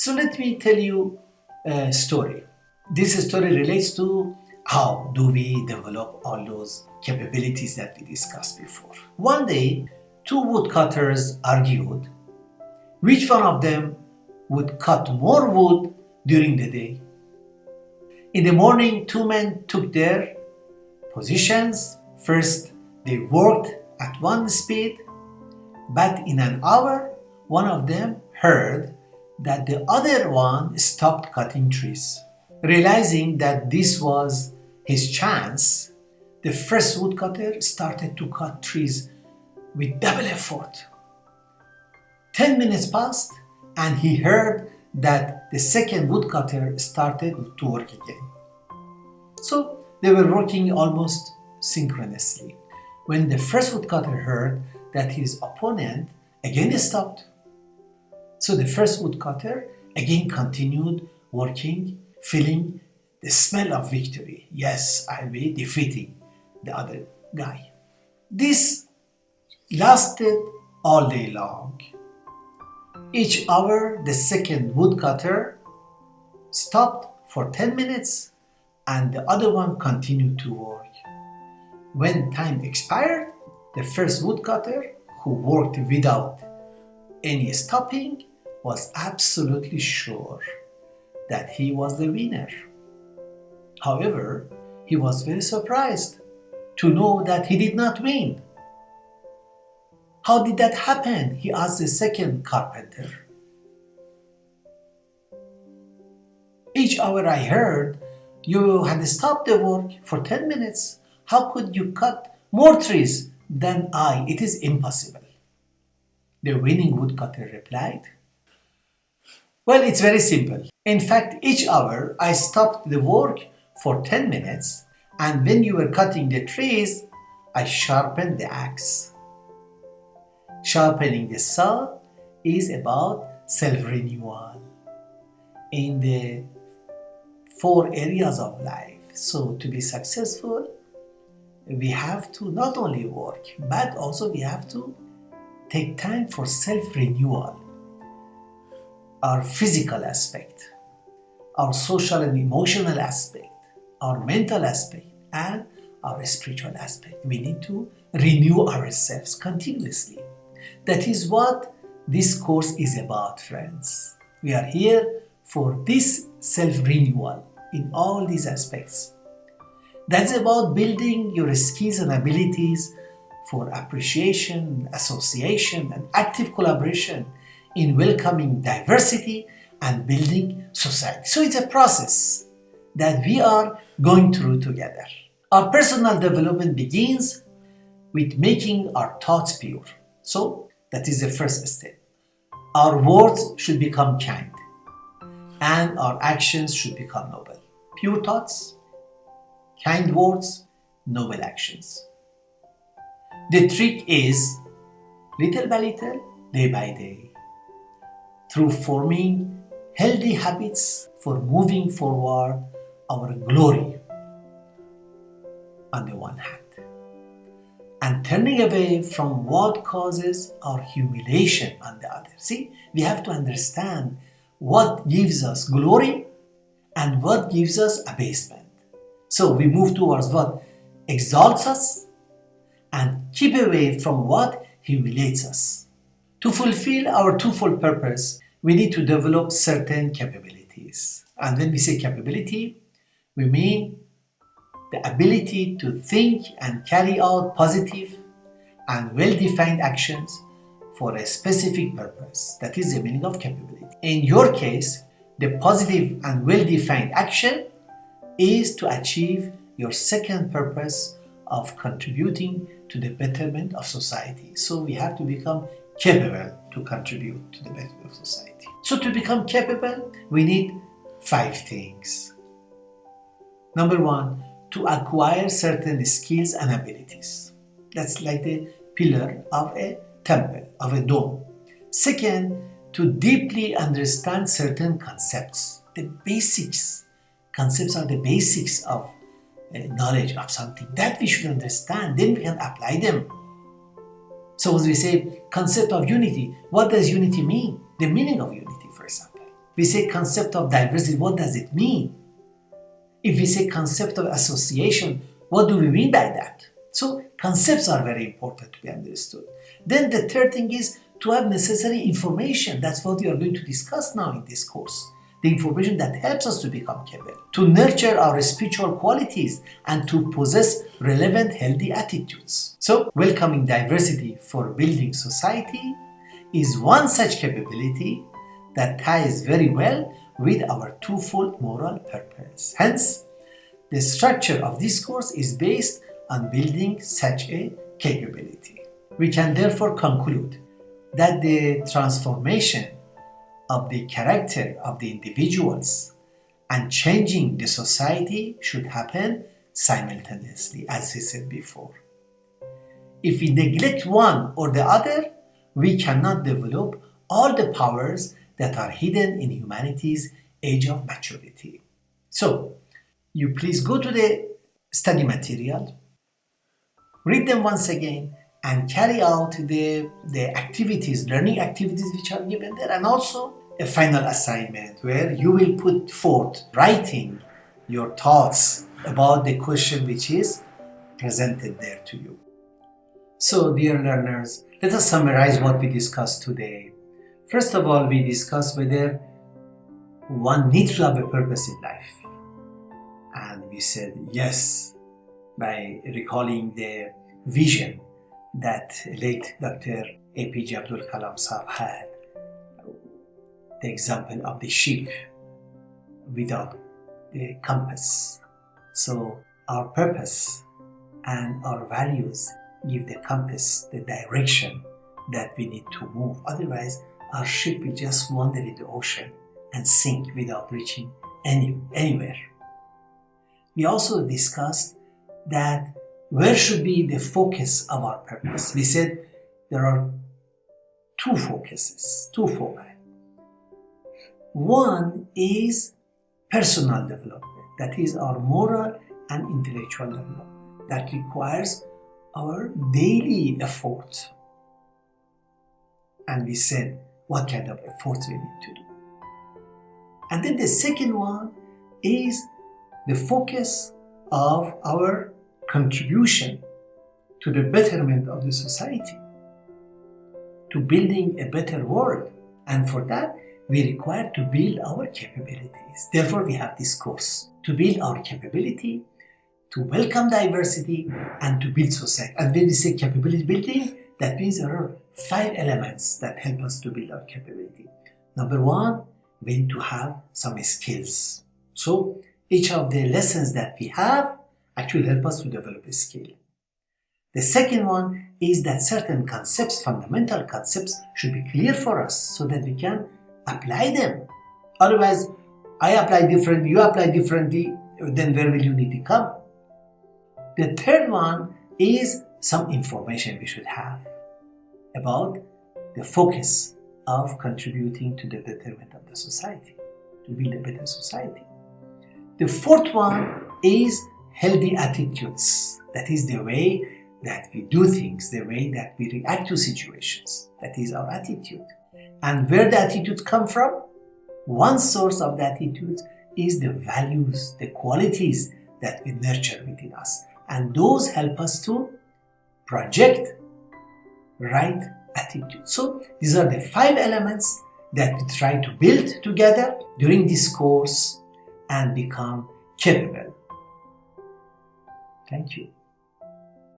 So let me tell you a story. This story relates to how do we develop all those capabilities that we discussed before. One day, two woodcutters argued which one of them would cut more wood during the day. In the morning, two men took their positions. First, they worked at one speed, but in an hour, one of them heard that the other one stopped cutting trees. Realizing that this was his chance, the first woodcutter started to cut trees with double effort. 10 minutes passed and he heard that the second woodcutter started to work again. So they were working almost synchronously. When the first woodcutter heard that his opponent again stopped, so the first woodcutter again continued working, feeling the smell of victory. Yes, I'll be defeating the other guy. This lasted all day long. Each hour, the second woodcutter stopped for 10 minutes and the other one continued to work. When time expired, the first woodcutter, who worked without any stopping, was absolutely sure that he was the winner. However, he was very surprised to know that he did not win. How did that happen? He asked the second carpenter. Each hour I heard you had stopped the work for 10 minutes. How could you cut more trees than I? It is impossible. The winning woodcutter replied, well, it's very simple. In fact, each hour I stopped the work for 10 minutes, and when you were cutting the trees, I sharpened the axe. Sharpening the saw is about self-renewal in the 4 areas of life. So to be successful, we have to not only work, but also we have to take time for self-renewal. Our physical aspect, our social and emotional aspect, our mental aspect, and our spiritual aspect. We need to renew ourselves continuously. That is what this course is about, friends. We are here for this self-renewal in all these aspects. That's about building your skills and abilities for appreciation, association, and active collaboration in welcoming diversity and building society. So it's a process that we are going through together. Our personal development begins with making our thoughts pure. So that is the first step. Our words should become kind and our actions should become noble. Pure thoughts, kind words, noble actions. The trick is little by little, day by day, through forming healthy habits for moving forward our glory on the one hand, and turning away from what causes our humiliation on the other. See, we have to understand what gives us glory and what gives us abasement. So we move towards what exalts us and keep away from what humiliates us. To fulfill our twofold purpose, we need to develop certain capabilities. And when we say capability, we mean the ability to think and carry out positive and well-defined actions for a specific purpose. That is the meaning of capability. In your case, the positive and well-defined action is to achieve your second purpose of contributing to the betterment of society. So we have to become capable to contribute to the betterment of society. So to become capable, we need 5 things. Number 1, to acquire certain skills and abilities. That's like the pillar of a temple, of a dome. Second, to deeply understand certain concepts. The basics. Concepts are the basics of knowledge of something that we should understand, then we can apply them. So as we say, concept of unity. What does unity mean? The meaning of unity, for example. we say concept of diversity, what does it mean? If we say concept of association, what do we mean by that? So concepts are very important to be understood. Then the third thing is to have necessary information. That's what we are going to discuss now in this course. The information that helps us to become capable, to nurture our spiritual qualities, and to possess relevant, healthy attitudes. So, welcoming diversity for building society is one such capability that ties very well with our twofold moral purpose. Hence, the structure of this course is based on building such a capability. We can therefore conclude that the transformation of the character of the individuals and changing the society should happen simultaneously, as we said before. If we neglect one or the other, we cannot develop all the powers that are hidden in humanity's age of maturity. So, you please go to the study material, read them once again, and carry out the activities, learning activities which are given there, and also a final assignment where you will put forth writing your thoughts about the question which is presented there to you. So, dear learners, let us summarize what we discussed today. First of all, we discussed whether one needs to have a purpose in life. And we said yes, by recalling the vision that late Dr. APJ Abdul Kalam Sahab had, the example of the ship without the compass. So our purpose and our values give the compass, the direction that we need to move. Otherwise, our ship will just wander in the ocean and sink without reaching anywhere. We also discussed that where should be the focus of our purpose. We said there are two focuses, two foci. One is personal development, that is our moral and intellectual development, that requires our daily effort. And we said what kind of efforts we need to do. And then the second one is the focus of our contribution to the betterment of the society, to building a better world. And for that, we require to build our capabilities. Therefore, we have this course to build our capability, to welcome diversity, and to build society. And when we say capability building, that means there are 5 elements that help us to build our capability. Number 1, we need to have some skills. So each of the lessons that we have actually help us to develop a skill. The second one is that certain concepts, fundamental concepts, should be clear for us so that we can apply them. Otherwise, I apply differently, you apply differently, then where will unity come? The third one is some information we should have about the focus of contributing to the betterment of the society, to build a better society. The fourth one is healthy attitudes. That is the way that we do things, the way that we react to situations. That is our attitude. And where the attitudes come from? One source of the attitudes is the values, the qualities that we nurture within us. And those help us to project right attitude. So these are the 5 elements that we try to build together during this course and become capable. Thank you.